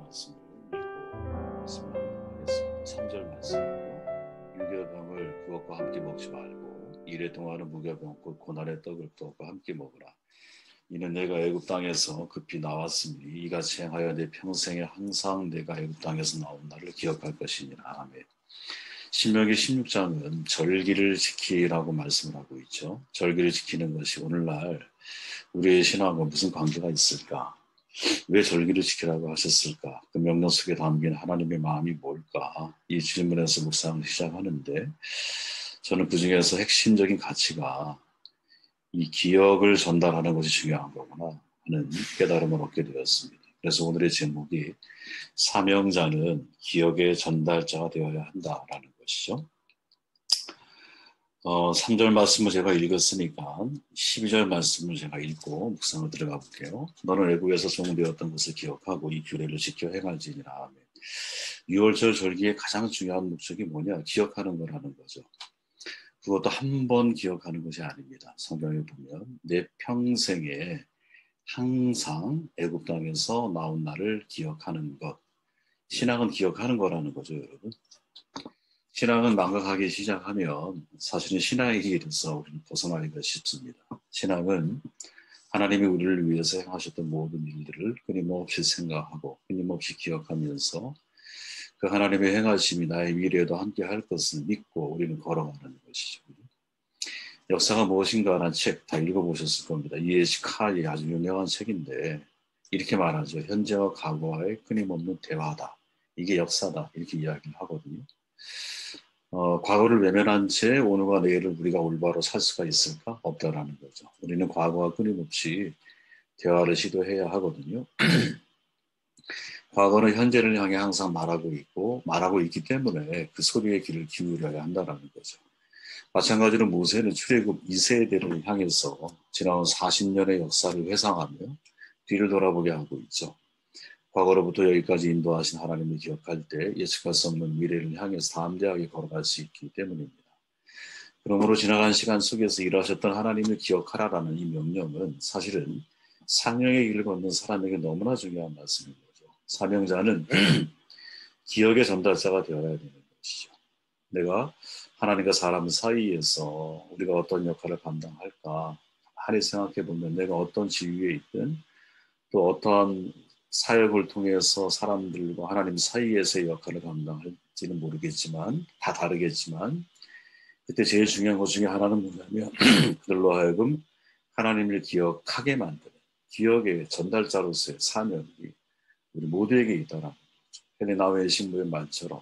말씀을 읽고 말씀을 하겠습니다. 3절 말씀으로 유교병을 그것과 함께 먹지 말고 이래 동안은 무교병 곧 고난의 떡을 그것과 함께 먹으라. 이는 내가 애굽 땅에서 급히 나왔으니 이같이 행하여 내 평생에 항상 내가 애굽 땅에서 나온 날을 기억할 것이니라. 아멘. 신명기 16장은 절기를 지키라고 말씀을 하고 있죠. 절기를 지키는 것이 오늘날 우리의 신앙과 무슨 관계가 있을까? 왜 절기를 지키라고 하셨을까? 그 명령 속에 담긴 하나님의 마음이 뭘까? 이 질문에서 묵상을 시작하는데 저는 그 중에서 핵심적인 가치가 이 기억을 전달하는 것이 중요한 거구나 하는 깨달음을 얻게 되었습니다. 그래서 오늘의 제목이 사명자는 기억의 전달자가 되어야 한다라는 것이죠. 3절 말씀을 제가 읽었으니까 12절 말씀을 제가 읽고 묵상을 들어가 볼게요. 너는 애굽에서 종되었던 것을 기억하고 이 규례를 지켜 행할지니라. 6월절 절기의 가장 중요한 목적이 뭐냐? 기억하는 거라는 거죠. 그것도 한 번 기억하는 것이 아닙니다. 성경에 보면 내 평생에 항상 애굽 땅에서 나온 날을 기억하는 것. 신앙은 기억하는 거라는 거죠, 여러분. 신앙은 망각하기 시작하면 사실은 신앙의 길에서 우리는 벗어나기가 쉽습니다. 신앙은 하나님이 우리를 위해서 행하셨던 모든 일들을 끊임없이 생각하고 끊임없이 기억하면서 그 하나님의 행하심이 나의 미래에도 함께 할 것을 믿고 우리는 걸어가는 것이죠. 역사가 무엇인가라는 책 다 읽어보셨을 겁니다. E.H. 칼이 아주 유명한 책인데 이렇게 말하죠. 현재와 과거와의 끊임없는 대화다. 이게 역사다. 이렇게 이야기를 하거든요. 과거를 외면한 채 오늘과 내일을 우리가 올바로 살 수가 있을까? 없다라는 거죠. 우리는 과거와 끊임없이 대화를 시도해야 하거든요. 과거는 현재를 향해 항상 말하고 있기 때문에 그 소리의 귀를 기울여야 한다는 거죠. 마찬가지로 모세는 출애굽 2세대를 향해서 지나온 40년의 역사를 회상하며 뒤를 돌아보게 하고 있죠. 과거로부터 여기까지 인도하신 하나님을 기억할 때 예측할 수 없는 미래를 향해서 담대하게 걸어갈 수 있기 때문입니다. 그러므로 지나간 시간 속에서 일하셨던 하나님을 기억하라라는 이 명령은 사실은 사명의 길을 걷는 사람에게 너무나 중요한 말씀인 거죠. 사명자는 기억의 전달자가 되어야 되는 것이죠. 내가 하나님과 사람 사이에서 우리가 어떤 역할을 감당할까 하니 생각해보면 내가 어떤 지위에 있든 또 어떠한 사역을 통해서 사람들과 하나님 사이에서의 역할을 감당할지는 모르겠지만 다 다르겠지만 그때 제일 중요한 것 중에 하나는 뭐냐면 그들로 하여금 하나님을 기억하게 만드는 기억의 전달자로서의 사명이 우리 모두에게 있다라는 거죠. 헤네나우의 신부의 말처럼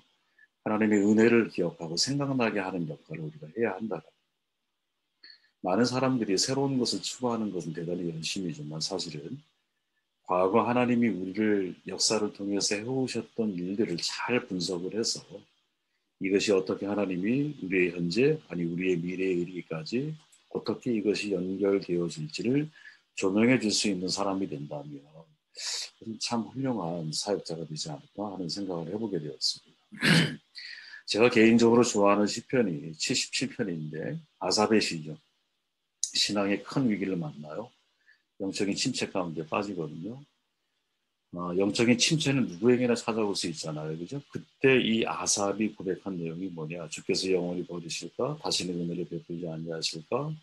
하나님의 은혜를 기억하고 생각나게 하는 역할을 우리가 해야 한다. 많은 사람들이 새로운 것을 추구하는 것은 대단히 열심이지만 사실은 과거 하나님이 우리를 역사를 통해서 해오셨던 일들을 잘 분석을 해서 이것이 어떻게 하나님이 우리의 현재 아니 우리의 미래에 이르기까지 어떻게 이것이 연결되어질지를 조명해 줄 수 있는 사람이 된다면 참 훌륭한 사역자가 되지 않을까 하는 생각을 해보게 되었습니다. 제가 개인적으로 좋아하는 시편이 77편인데 아삽의 시죠. 신앙의 큰 위기를 만나요. 영적인 침체 가운데 빠지거든요. 영적인 침체는 누구에게나 찾아올 수 있잖아요. 그죠? 그때 이 아삽이 고백한 내용이 뭐냐. 주께서 영원히 버리실까? 다시는 은혜를 베풀지 아니하실까?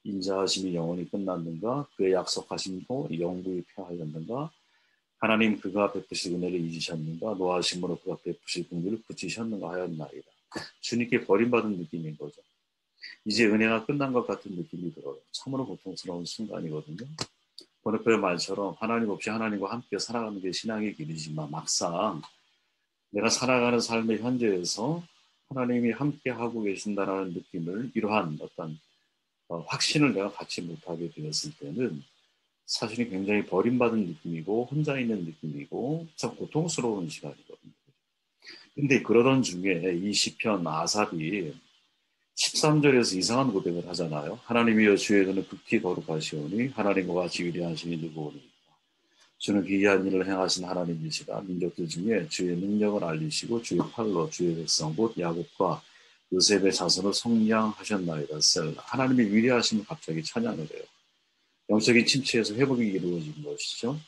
인자하심이 영원히 끝났는가? 그의 약속하심도 영구히 폐하였는가? 하나님 그가 베푸실 은혜를 잊으셨는가? 노하심으로 그가 베푸실 긍휼을 그치셨는가 하였나이다. 주님께 버림받은 느낌인 거죠. 이제 은혜가 끝난 것 같은 느낌이 들어요. 참으로 고통스러운 순간이거든요. 번역표의 말처럼 하나님 없이 하나님과 함께 살아가는 게 신앙의 길이지만 막상 내가 살아가는 삶의 현재에서 하나님이 함께 하고 계신다는 느낌을 이러한 어떤 확신을 내가 갖지 못하게 되었을 때는 사실은 굉장히 버림받은 느낌이고 혼자 있는 느낌이고 참 고통스러운 시간이거든요. 근데 그러던 중에 이 시편 아삽이 13절에서 이상한 고백을 하잖아요. 하나님이여 주의 눈은 극히 거룩하시오니 하나님과 같이 위대하시니 누구오니까. 주는 기이한 일을 행하신 하나님이시라. 민족들 중에 주의 능력을 알리시고 주의 팔로 주의 백성 곧 야곱과 요셉의 자손을 성량하셨나이다. 셀라. 하나님의 위대하심을 갑자기 찬양을 해요. 영적인 침체에서 회복이 이루어진 것이죠.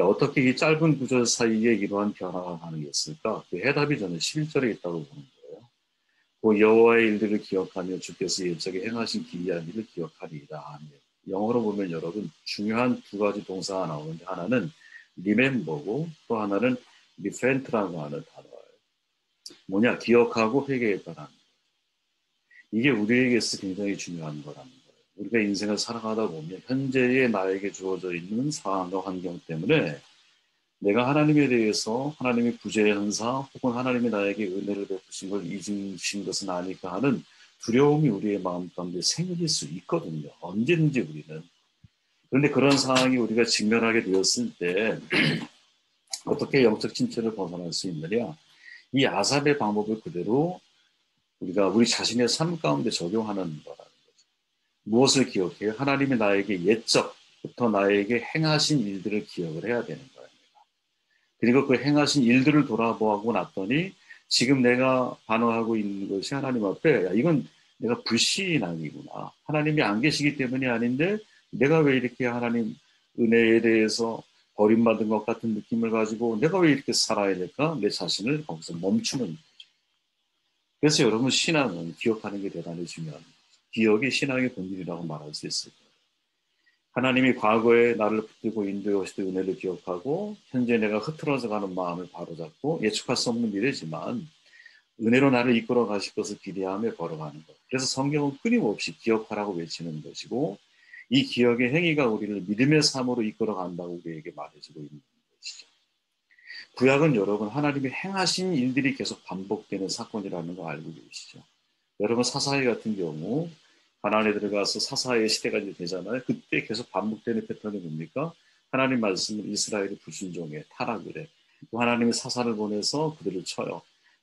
어떻게 이 짧은 구절 사이에 이러한 변화가 가능했을까? 그 해답이 저는 11절에 있다고 보는 거예요. 그 여호와의 일들을 기억하며 주께서 옛적에 행하신 기이한 일을 기억하리이다. 영어로 보면 여러분 중요한 두 가지 동사가 나오는데 하나는 remember고 또 하나는 repent라고 하는 단어예요. 뭐냐? 기억하고 회개했다라는 거예요. 이게 우리에게 있어 굉장히 중요한 거라는 거예요. 우리가 인생을 살아가다 보면 현재의 나에게 주어져 있는 상황과 환경 때문에 내가 하나님에 대해서 하나님의 구제의 현상 혹은 하나님이 나에게 은혜를 베푸신 걸 잊으신 것은 아닐까 하는 두려움이 우리의 마음 가운데 생길 수 있거든요. 언제든지 우리는. 그런데 그런 상황이 우리가 직면하게 되었을 때 어떻게 영적 침체를 벗어날 수 있느냐? 이 아삽의 방법을 그대로 우리가 우리 자신의 삶 가운데 적용하는 거라는 거죠. 무엇을 기억해요? 하나님이 나에게 옛적부터 나에게 행하신 일들을 기억을 해야 되는 거예요. 그리고 그 행하신 일들을 돌아보고 났더니 지금 내가 반응하고 있는 것이 하나님 앞에 야, 이건 내가 불신앙이구나. 하나님이 안 계시기 때문이 아닌데 내가 왜 이렇게 하나님 은혜에 대해서 버림받은 것 같은 느낌을 가지고 내가 왜 이렇게 살아야 될까? 내 자신을 거기서 멈추는 거죠. 그래서 여러분 신앙은 기억하는 게 대단히 중요합니다. 기억이 신앙의 본질이라고 말할 수 있을 거예요. 하나님이 과거에 나를 붙들고 인도해 오시던 은혜를 기억하고 현재 내가 흐트러져 가는 마음을 바로잡고 예측할 수 없는 미래지만 은혜로 나를 이끌어 가실 것을 기대하며 걸어가는 것. 그래서 성경은 끊임없이 기억하라고 외치는 것이고 이 기억의 행위가 우리를 믿음의 삶으로 이끌어 간다고 우리에게 말해주고 있는 것이죠. 구약은 여러분 하나님이 행하신 일들이 계속 반복되는 사건이라는 거 알고 계시죠? 여러분 사사기 같은 경우 가나안에 들어가서 사사의 시대가 이제 되잖아요. 그때 계속 반복되는 패턴이 뭡니까? 하나님 말씀을 이스라엘이 불순종해 타락을 해. 또 하나님이 사사를 보내서 그들을 쳐요.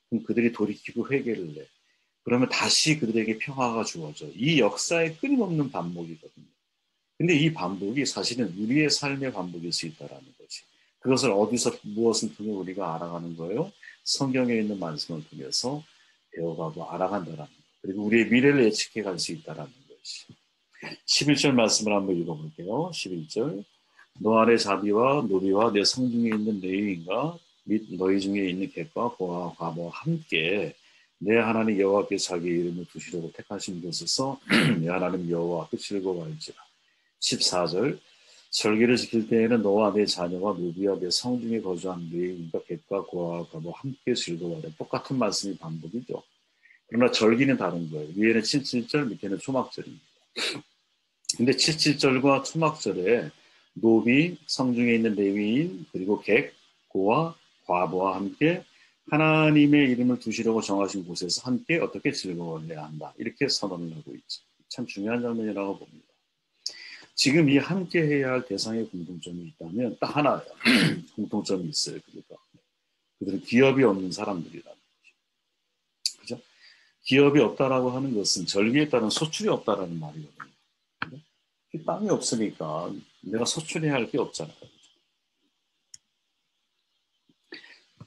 그럼 그들이 돌이키고 회개를 해. 그러면 다시 그들에게 평화가 주어져. 이 역사의 끊임없는 반복이거든요. 근데 이 반복이 사실은 우리의 삶의 반복일 수 있다라는 거지. 그것을 어디서 무엇을 통해 우리가 알아가는 거예요? 성경에 있는 말씀을 통해서 배워가고 알아간다라는 거. 그리고 우리의 미래를 예측해 갈 수 있다라는 것이. 11절 말씀을 한번 읽어볼게요. 11절. 너 아래 자비와 노비와 내 성중에 있는 레위인과 및 너희 중에 있는 객과 고아와 과부와 함께 내 하나님 여호와께 자기 이름을 두시려고 택하신 곳에서 내 하나님 여호와 앞에 즐거워할지라. 14절. 절기를 지킬 때에는 너와 내 자녀와 노비와 내 성중에 거주한 레위인과 객과 고아와 과부와 함께 즐거워하라. 똑같은 말씀이 반복이죠. 그러나 절기는 다른 거예요. 위에는 77절, 밑에는 초막절입니다. 근데 77절과 초막절에 노비, 성중에 있는 레위인, 그리고 객, 고아, 과부와 함께 하나님의 이름을 두시려고 정하신 곳에서 함께 어떻게 즐거워해야 한다. 이렇게 선언을 하고 있죠. 참 중요한 장면이라고 봅니다. 지금 이 함께 해야 할 대상의 공통점이 있다면 딱 하나예요. 공통점이 있어요. 그러니까 그들은 기업이 없는 사람들이라는 거죠. 그죠? 기업이 없다라고 하는 것은 절기에 따른 소출이 없다라는 말이거든요. 땅이 없으니까 내가 소출해야 할 게 없잖아요.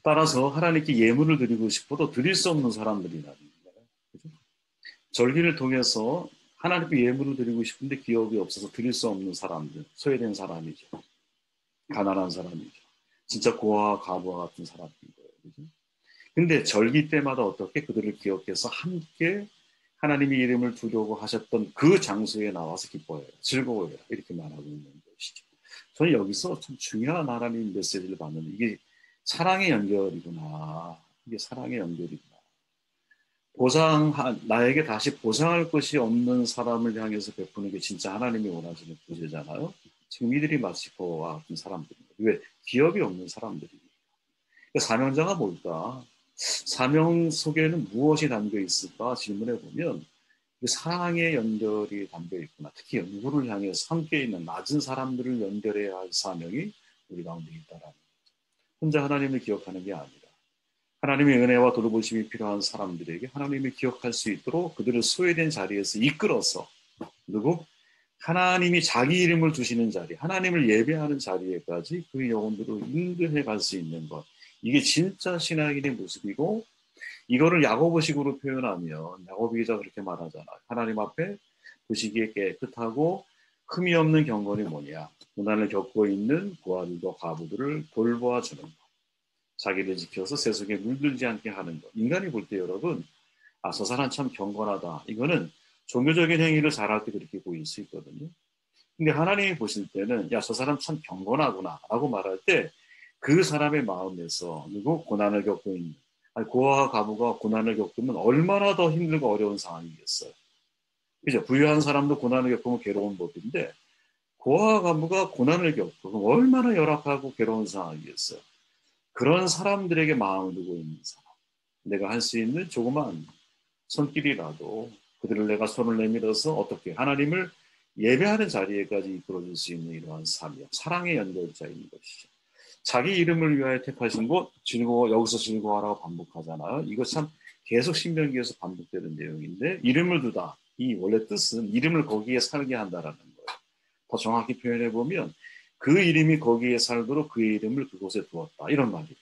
따라서 하나님께 예물을 드리고 싶어도 드릴 수 없는 사람들이라는 거예요. 그죠? 절기를 통해서 하나님께 예물을 드리고 싶은데 기업이 없어서 드릴 수 없는 사람들, 소외된 사람이죠. 가난한 사람이죠. 진짜 고아와 과부와 같은 사람인 거예요. 그죠? 근데 절기 때마다 어떻게 그들을 기억해서 함께 하나님의 이름을 두려고 하셨던 그 장소에 나와서 기뻐해요. 즐거워해요. 이렇게 말하고 있는 것이죠. 저는 여기서 참 중요한 하나님 메시지를 받는 이게 사랑의 연결이구나. 이게 사랑의 연결이구나. 나에게 다시 보상할 것이 없는 사람을 향해서 베푸는 게 진짜 하나님이 원하시는 구제잖아요. 지금 이들이 마치 그와 같은 사람들입니다. 왜? 기업이 없는 사람들입니다. 사명자가 뭘까? 사명 속에는 무엇이 담겨 있을까 질문해 보면 사랑의 연결이 담겨 있구나. 특히 누구를 향해서 함께 있는 낮은 사람들을 연결해야 할 사명이 우리 가운데 있다라는 거죠. 혼자 하나님을 기억하는 게 아니라 하나님의 은혜와 돌보심이 필요한 사람들에게 하나님을 기억할 수 있도록 그들을 소외된 자리에서 이끌어서 그리고 하나님이 자기 이름을 두시는 자리, 하나님을 예배하는 자리에까지 그 영혼들을 인도해 갈 수 있는 것. 이게 진짜 신앙인의 모습이고 이거를 야고보식으로 표현하면 야고보 기자 그렇게 말하잖아요. 하나님 앞에 보시기에 깨끗하고 흠이 없는 경건이 뭐냐? 고난을 겪고 있는 고아들과 과부들을 돌보아 주는 것. 자기를 지켜서 세속에 물들지 않게 하는 것. 인간이 볼 때 여러분, 아, 저 사람 참 경건하다. 이거는 종교적인 행위를 잘할 때 그렇게 보일 수 있거든요. 근데 하나님이 보실 때는 야, 저 사람 참 경건하구나 라고 말할 때 그 사람의 마음에서 그리고 고난을 겪고 있는 아니, 고아와 과부가 고난을 겪으면 얼마나 더 힘들고 어려운 상황이겠어요. 그죠? 부유한 사람도 고난을 겪으면 괴로운 법인데 고아와 과부가 고난을 겪고 얼마나 열악하고 괴로운 상황이겠어요. 그런 사람들에게 마음을 두고 있는 사람. 내가 할 수 있는 조그만 손길이라도 그들을 내가 손을 내밀어서 어떻게 하나님을 예배하는 자리에까지 이끌어줄 수 있는 이러한 삶이요. 사랑의 연결자인 것이죠. 자기 이름을 위하여 택하신 곳 즐거워 여기서 즐거워하라고 반복하잖아요. 이거 참 계속 신명기에서 반복되는 내용인데 이름을 두다. 이 원래 뜻은 이름을 거기에 살게 한다라는 거예요. 더 정확히 표현해 보면 그 이름이 거기에 살도록 그의 이름을 그곳에 두었다. 이런 말이에요.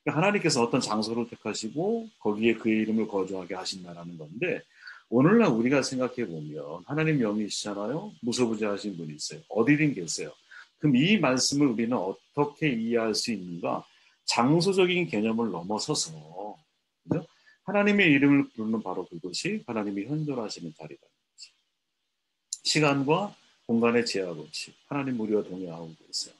그러니까 하나님께서 어떤 장소를 택하시고 거기에 그의 이름을 거주하게 하신다라는 건데 오늘날 우리가 생각해 보면 하나님 영이시잖아요. 무소부재하신 분이 있어요. 어디든 계세요. 그럼 이 말씀을 우리는 어떻게 이해할 수 있는가? 장소적인 개념을 넘어서서 그죠? 하나님의 이름을 부르는 바로 그것이 하나님이 현존하시는 자리라는 거지. 시간과 공간의 제약 없이 하나님 우리와 동행하고 계세요.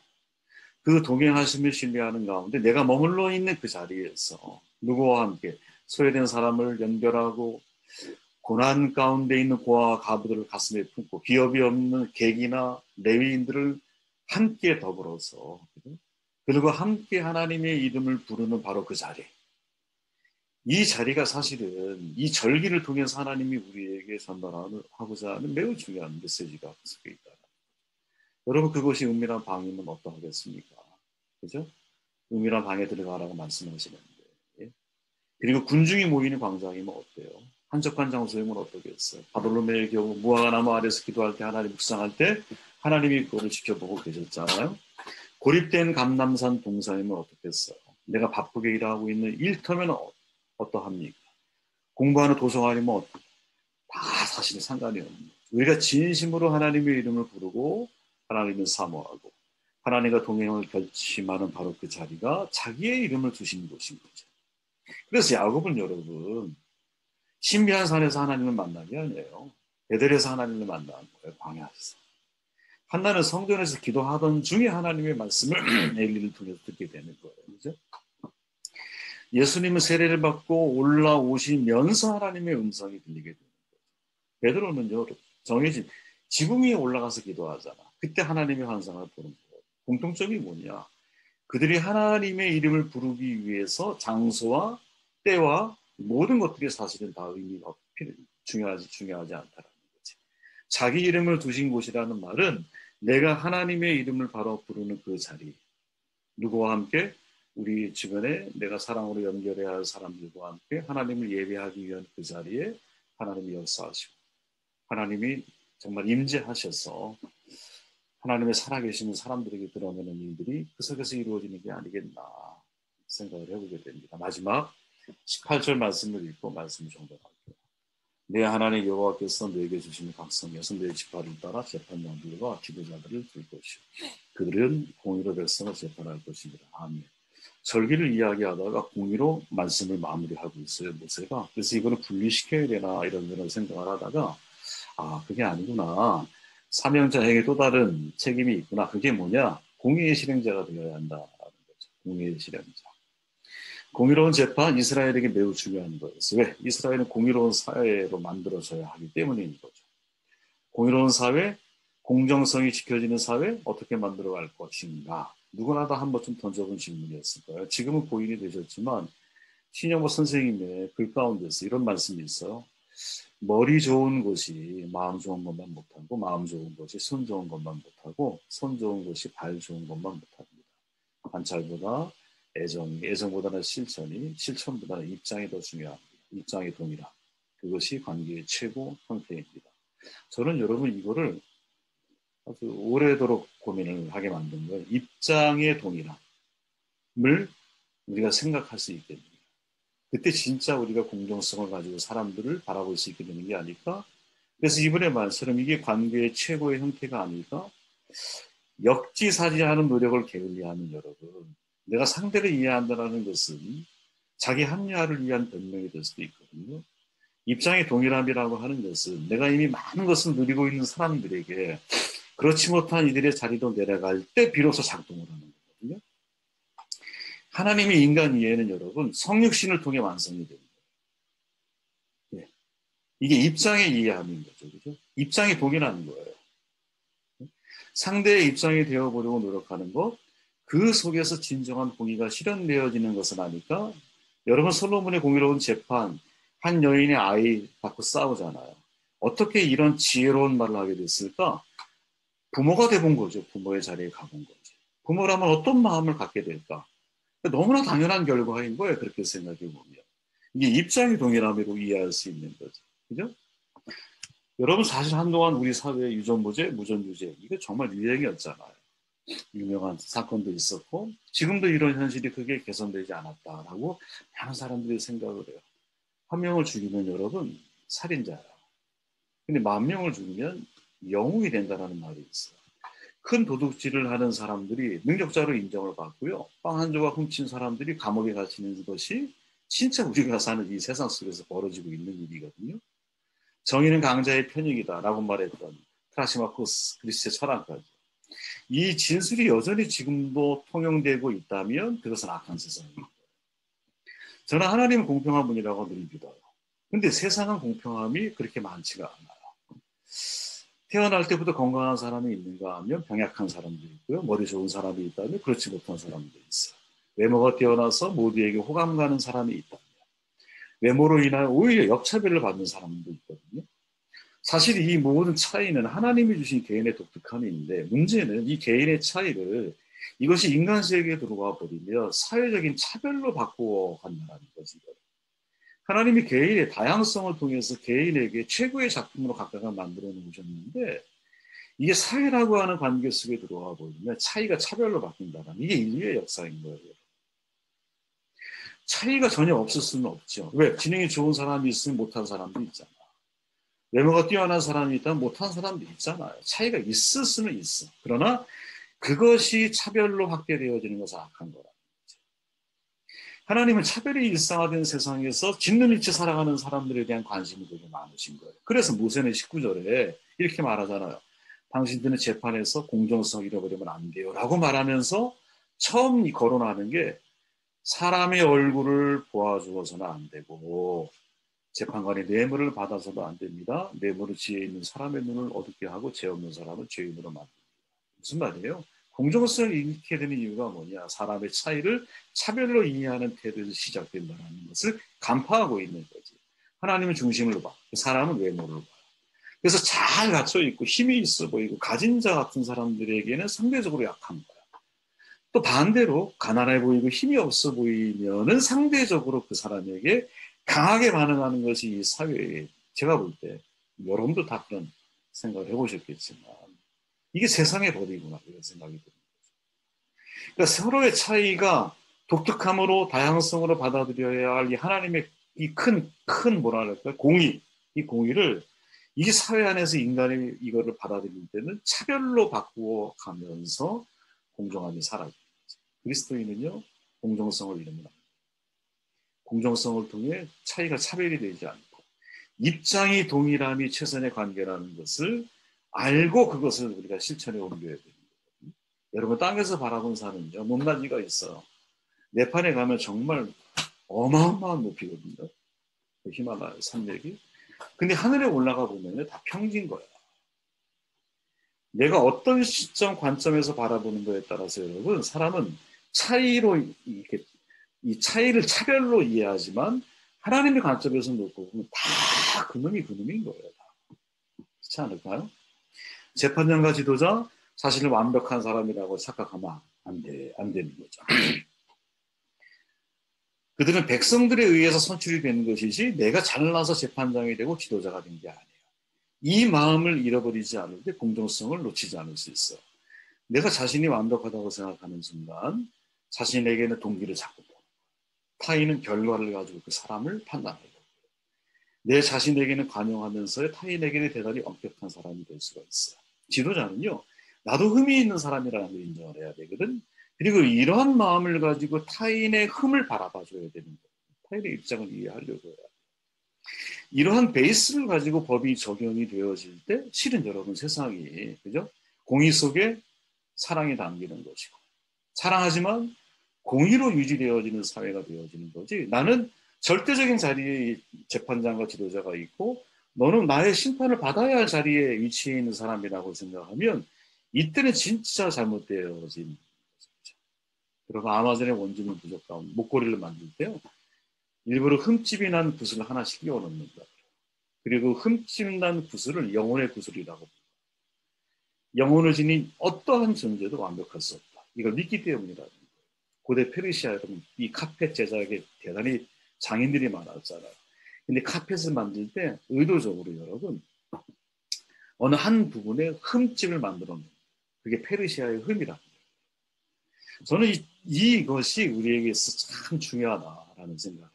그 동행하심을 신뢰하는 가운데 내가 머물러 있는 그 자리에서 누구와 함께 소외된 사람을 연결하고 고난 가운데 있는 고아와 과부들을 가슴에 품고 기업이 없는 객이나 레위인들을 함께 더불어서 그리고 함께 하나님의 이름을 부르는 바로 그 자리. 이 자리가 사실은 이 절기를 통해서 하나님이 우리에게 전달하고자 하는 매우 중요한 메시지가 그 속에 있다. 여러분 그것이 은밀한 방임은 어떠하겠습니까? 그죠? 은밀한 방에 들어가라고 말씀하시는데 예? 그리고 군중이 모이는 광장이면 어때요? 한적한 장소이면 어떠겠어요? 바돌로메의 경우 무화과 나무 아래서 기도할 때 하나님 묵상할 때 하나님이 그거를 지켜보고 계셨잖아요. 고립된 감남산 동산이면 어떻겠어요? 내가 바쁘게 일하고 있는 일터면 어떠합니까? 공부하는 도서관이면 다 사실 상관이 없는 거죠. 우리가 진심으로 하나님의 이름을 부르고 하나님을 사모하고 하나님과 동행을 결심하는 바로 그 자리가 자기의 이름을 두신 곳인 거죠. 그래서 야곱은 여러분 신비한 산에서 하나님을 만난 게 아니에요. 베델에서 하나님을 만난 거예요. 광야에서. 한나는 성전에서 기도하던 중에 하나님의 말씀을 엘리를 통해서 듣게 되는 거예요. 그죠? 예수님은 세례를 받고 올라오시면서 하나님의 음성이 들리게 되는 거예요. 베드로는요. 정해진 지붕 위에 올라가서 기도하잖아. 그때 하나님의 환상을 보는 거예요. 공통점이 뭐냐? 그들이 하나님의 이름을 부르기 위해서 장소와 때와 모든 것들이 사실은 다 의미가 중요하지 않다라는 거지. 자기 이름을 두신 곳이라는 말은 내가 하나님의 이름을 바로 부르는 그 자리, 누구와 함께 우리 주변에 내가 사랑으로 연결해야 할 사람들과 함께 하나님을 예배하기 위한 그 자리에 하나님이 역사하시고 하나님이 정말 임재하셔서 하나님의 살아계시는 사람들에게 드러내는 일들이 그 속에서 이루어지는 게 아니겠나 생각을 해보게 됩니다. 마지막 18절 말씀을 읽고 말씀을 정독할게요. 내 하나님 여호와께서 너에게 주시는 각성에서 내 지파를 따라 재판장들과 지도자들을 둘 것이요 그들은 공의로 백성을 재판할 것입니다. 아멘. 절기를 이야기하다가 공의로 말씀을 마무리하고 있어요. 모세가. 그래서 이거를 분리시켜야 되나 이런 생각을 하다가 아 그게 아니구나. 사명자에게 또 다른 책임이 있구나. 그게 뭐냐? 공의의 실행자가 되어야 한다는 거죠. 공의의 실행자. 공의로운 재판 이스라엘에게 매우 중요한 거였어요. 왜? 이스라엘은 공의로운 사회로 만들어져야 하기 때문인 거죠. 공의로운 사회, 공정성이 지켜지는 사회 어떻게 만들어갈 것인가. 누구나 다 한 번쯤 던져본 질문이었을 거예요. 지금은 고인이 되셨지만 신영보 선생님의 글 가운데서 이런 말씀이 있어요. 머리 좋은 것이 마음 좋은 것만 못하고 마음 좋은 것이 손 좋은 것만 못하고 손 좋은 것이 발 좋은 것만 못합니다. 관찰보다 애정보다는 실천이 실천보다는 입장이 더 중요합니다. 입장의 동일함. 그것이 관계의 최고 형태입니다. 저는 여러분 이거를 아주 오래도록 고민을 하게 만든 거예요. 입장의 동일함을 우리가 생각할 수 있게 됩니다. 그때 진짜 우리가 공정성을 가지고 사람들을 바라볼 수 있게 되는 게 아닐까? 그래서 이분의 말처럼 이게 관계의 최고의 형태가 아닐까? 역지사지하는 노력을 게을리하는 여러분, 내가 상대를 이해한다는 것은 자기 합리화를 위한 변명이 될 수도 있거든요. 입장의 동일함이라고 하는 것은 내가 이미 많은 것을 누리고 있는 사람들에게 그렇지 못한 이들의 자리도 내려갈 때 비로소 작동을 하는 거거든요. 하나님의 인간 이해는 여러분 성육신을 통해 완성이 됩니다. 예. 이게 입장의 이해함인 거죠. 그죠? 입장이 동일한 거예요. 상대의 입장이 되어보려고 노력하는 것, 그 속에서 진정한 공의가 실현되어지는 것을 아니까 여러분 솔로몬의 공의로운 재판, 한 여인의 아이 갖고 싸우잖아요. 어떻게 이런 지혜로운 말을 하게 됐을까? 부모가 돼본 거죠. 부모의 자리에 가본 거죠. 부모라면 어떤 마음을 갖게 될까? 너무나 당연한 결과인 거예요. 그렇게 생각해 보면. 이게 입장이 동일함으로 이해할 수 있는 거죠. 그죠? 여러분 사실 한동안 우리 사회의 유전무죄, 무전유죄 이게 정말 유행이었잖아요. 유명한 사건도 있었고 지금도 이런 현실이 크게 개선되지 않았다라고 많은 사람들이 생각을 해요. 한 명을 죽이면 여러분 살인자야. 근데 10,000명을 죽이면 영웅이 된다는 말이 있어요. 큰 도둑질을 하는 사람들이 능력자로 인정을 받고요. 빵 한 조각 훔친 사람들이 감옥에 갇히는 것이 진짜 우리가 사는 이 세상 속에서 벌어지고 있는 일이거든요. 정의는 강자의 편익이다라고 말했던 트라시마코스 그리스의 철학가죠. 이 진술이 여전히 지금도 통용되고 있다면 그것은 악한 세상입니다. 저는 하나님은 공평한 분이라고 늘 믿어요. 근데 세상은 공평함이 그렇게 많지가 않아요. 태어날 때부터 건강한 사람이 있는가 하면 병약한 사람도 있고요. 머리 좋은 사람이 있다면 그렇지 못한 사람도 있어요. 외모가 뛰어나서 모두에게 호감 가는 사람이 있다면 외모로 인하여 오히려 역차별을 받는 사람도 있거든요. 사실 이 모든 차이는 하나님이 주신 개인의 독특함이 있는데 문제는 이 개인의 차이를 이것이 인간 세계에 들어와 버리며 사회적인 차별로 바꾸어 간다는 거지. 하나님이 개인의 다양성을 통해서 개인에게 최고의 작품으로 각각을 만들어 놓으셨는데 이게 사회라고 하는 관계 속에 들어와 버리면 차이가 차별로 바뀐다는 이게 인류의 역사인 거예요. 차이가 전혀 없을 수는 없죠. 왜? 지능이 좋은 사람이 있으면 못한 사람도 있잖아. 외모가 뛰어난 사람이 있다면 못한 사람도 있잖아요. 차이가 있을 수는 있어. 그러나 그것이 차별로 확대되어지는 것은 악한 거라. 하나님은 차별이 일상화된 세상에서 짓는 일치 살아가는 사람들에 대한 관심이 되게 많으신 거예요. 그래서 모세는 19절에 이렇게 말하잖아요. 당신들은 재판에서 공정성 잃어버리면 안 돼요. 라고 말하면서 처음 거론하는 게 사람의 얼굴을 보아주어서는 안 되고 재판관이 뇌물을 받아서도 안 됩니다. 뇌물을 지혜 있는 사람의 눈을 어둡게 하고 죄 없는 사람은 죄인으로 만듭니다. 무슨 말이에요? 공정성을 잃게 되는 이유가 뭐냐? 사람의 차이를 차별로 이해하는 태도에서 시작된다는 것을 간파하고 있는 거지. 하나님은 중심을 봐. 사람은 외모를 봐. 그래서 잘 갖춰 있고 힘이 있어 보이고 가진 자 같은 사람들에게는 상대적으로 약한 거야. 또 반대로 가난해 보이고 힘이 없어 보이면은 상대적으로 그 사람에게 강하게 반응하는 것이 이 사회에 제가 볼 때 여러분도 다 그런 생각을 해보셨겠지만 이게 세상의 법이구나 이런 생각이 듭니다. 그러니까 서로의 차이가 독특함으로 다양성으로 받아들여야 할 이 하나님의 이 큰 뭐랄까 공의 이 공의를 이 사회 안에서 인간이 이거를 받아들일 때는 차별로 바꾸어 가면서 공정함이 사라집니다. 그리스도인은요 공정성을 잃으면 안 돼요. 공정성을 통해 차이가 차별이 되지 않고 입장이 동일함이 최선의 관계라는 것을 알고 그것을 우리가 실천에 옮겨야 됩니다. 여러분 땅에서 바라본 산은요 높낮이가 있어요. 네팔에 가면 정말 어마어마한 높이거든요. 그 히말라야 산맥이. 근데 하늘에 올라가 보면 다 평지인 거예요. 내가 어떤 시점 관점에서 바라보는 거에 따라서 여러분 사람은 차이로 이렇게 이 차이를 차별로 이해하지만 하나님의 관점에서 놓고 보면 다 그놈이 그놈인 거예요. 다. 그렇지 않을까요? 재판장과 지도자 사실 완벽한 사람이라고 착각하면 안 되는 거죠. 그들은 백성들에 의해서 선출이 되는 것이지 내가 잘나서 재판장이 되고 지도자가 된 게 아니에요. 이 마음을 잃어버리지 않을 때 공정성을 놓치지 않을 수 있어요. 내가 자신이 완벽하다고 생각하는 순간 자신에게는 동기를 잡고 타인은 결과를 가지고 그 사람을 판단해요. 내 자신에게는 관용하면서 타인에게는 대단히 엄격한 사람이 될 수가 있어요. 지도자는요, 나도 흠이 있는 사람이라는 걸 인정을 해야 되거든. 그리고 이러한 마음을 가지고 타인의 흠을 바라봐 줘야 되는 거예요. 타인의 입장을 이해하려고 해요. 이러한 베이스를 가지고 법이 적용이 되어질 때 실은 여러분 세상이, 그죠? 공의 속에 사랑이 담기는 것이고, 사랑하지만 공의로 유지되어지는 사회가 되어지는 거지. 나는 절대적인 자리에 재판장과 지도자가 있고 너는 나의 심판을 받아야 할 자리에 위치해 있는 사람이라고 생각하면 이때는 진짜 잘못되어진 거죠. 그리고 아마존의 원주민 부족 가운데 목걸이를 만들 때요, 일부러 흠집이 난 구슬을 하나씩 끼워 넣는다. 그리고 흠집 난 구슬을 영혼의 구슬이라고 합니다. 영혼을 지닌 어떠한 존재도 완벽할 수 없다. 이걸 믿기 때문이라는 거예요. 고대 페르시아에는 이 카펫 제작에 대단히 장인들이 많았잖아요. 근데 카펫을 만들 때 의도적으로 여러분 어느 한 부분에 흠집을 만들어 놓는, 그게 페르시아의 흠이라는 거예요. 저는 이것이 우리에게 있어서 참 중요하다라는 생각을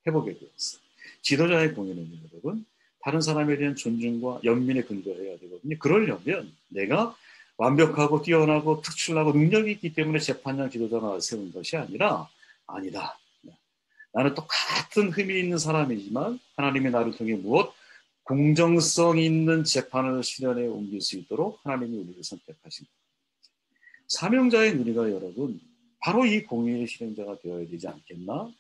해보게 되었어요. 지도자의 공연은 여러분 다른 사람에 대한 존중과 연민에 근거해야 되거든요. 그러려면 내가 완벽하고 뛰어나고 특출나고 능력이 있기 때문에 재판장 지도자가 세운 것이 아니라, 아니다. 나는 똑같은 흠이 있는 사람이지만 하나님이 나를 통해 무엇? 공정성 있는 재판을 실현에 옮길 수 있도록 하나님이 우리를 선택하신 겁니다. 사명자의 누리가 여러분 바로 이 공의의 실행자가 되어야 되지 않겠나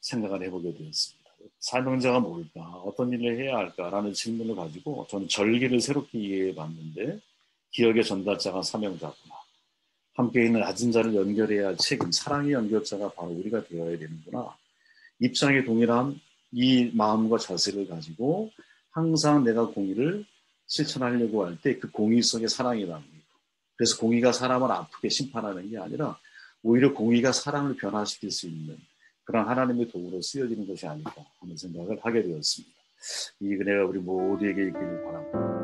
생각을 해보게 되었습니다. 사명자가 뭘까? 어떤 일을 해야 할까라는 질문을 가지고 저는 절기를 새롭게 이해해 봤는데, 기억의 전달자가 사명자구나. 함께 있는 낮은 자를 연결해야 할 책임, 사랑의 연결자가 바로 우리가 되어야 되는구나. 입장에 동일한 이 마음과 자세를 가지고 항상 내가 공의를 실천하려고 할 때 그 공의 속에 사랑이 담기고, 그래서 공의가 사람을 아프게 심판하는 게 아니라 오히려 공의가 사랑을 변화시킬 수 있는 그런 하나님의 도구로 쓰여지는 것이 아닐까 하는 생각을 하게 되었습니다. 이 은혜가 우리 모두에게 있기를 바랍니다.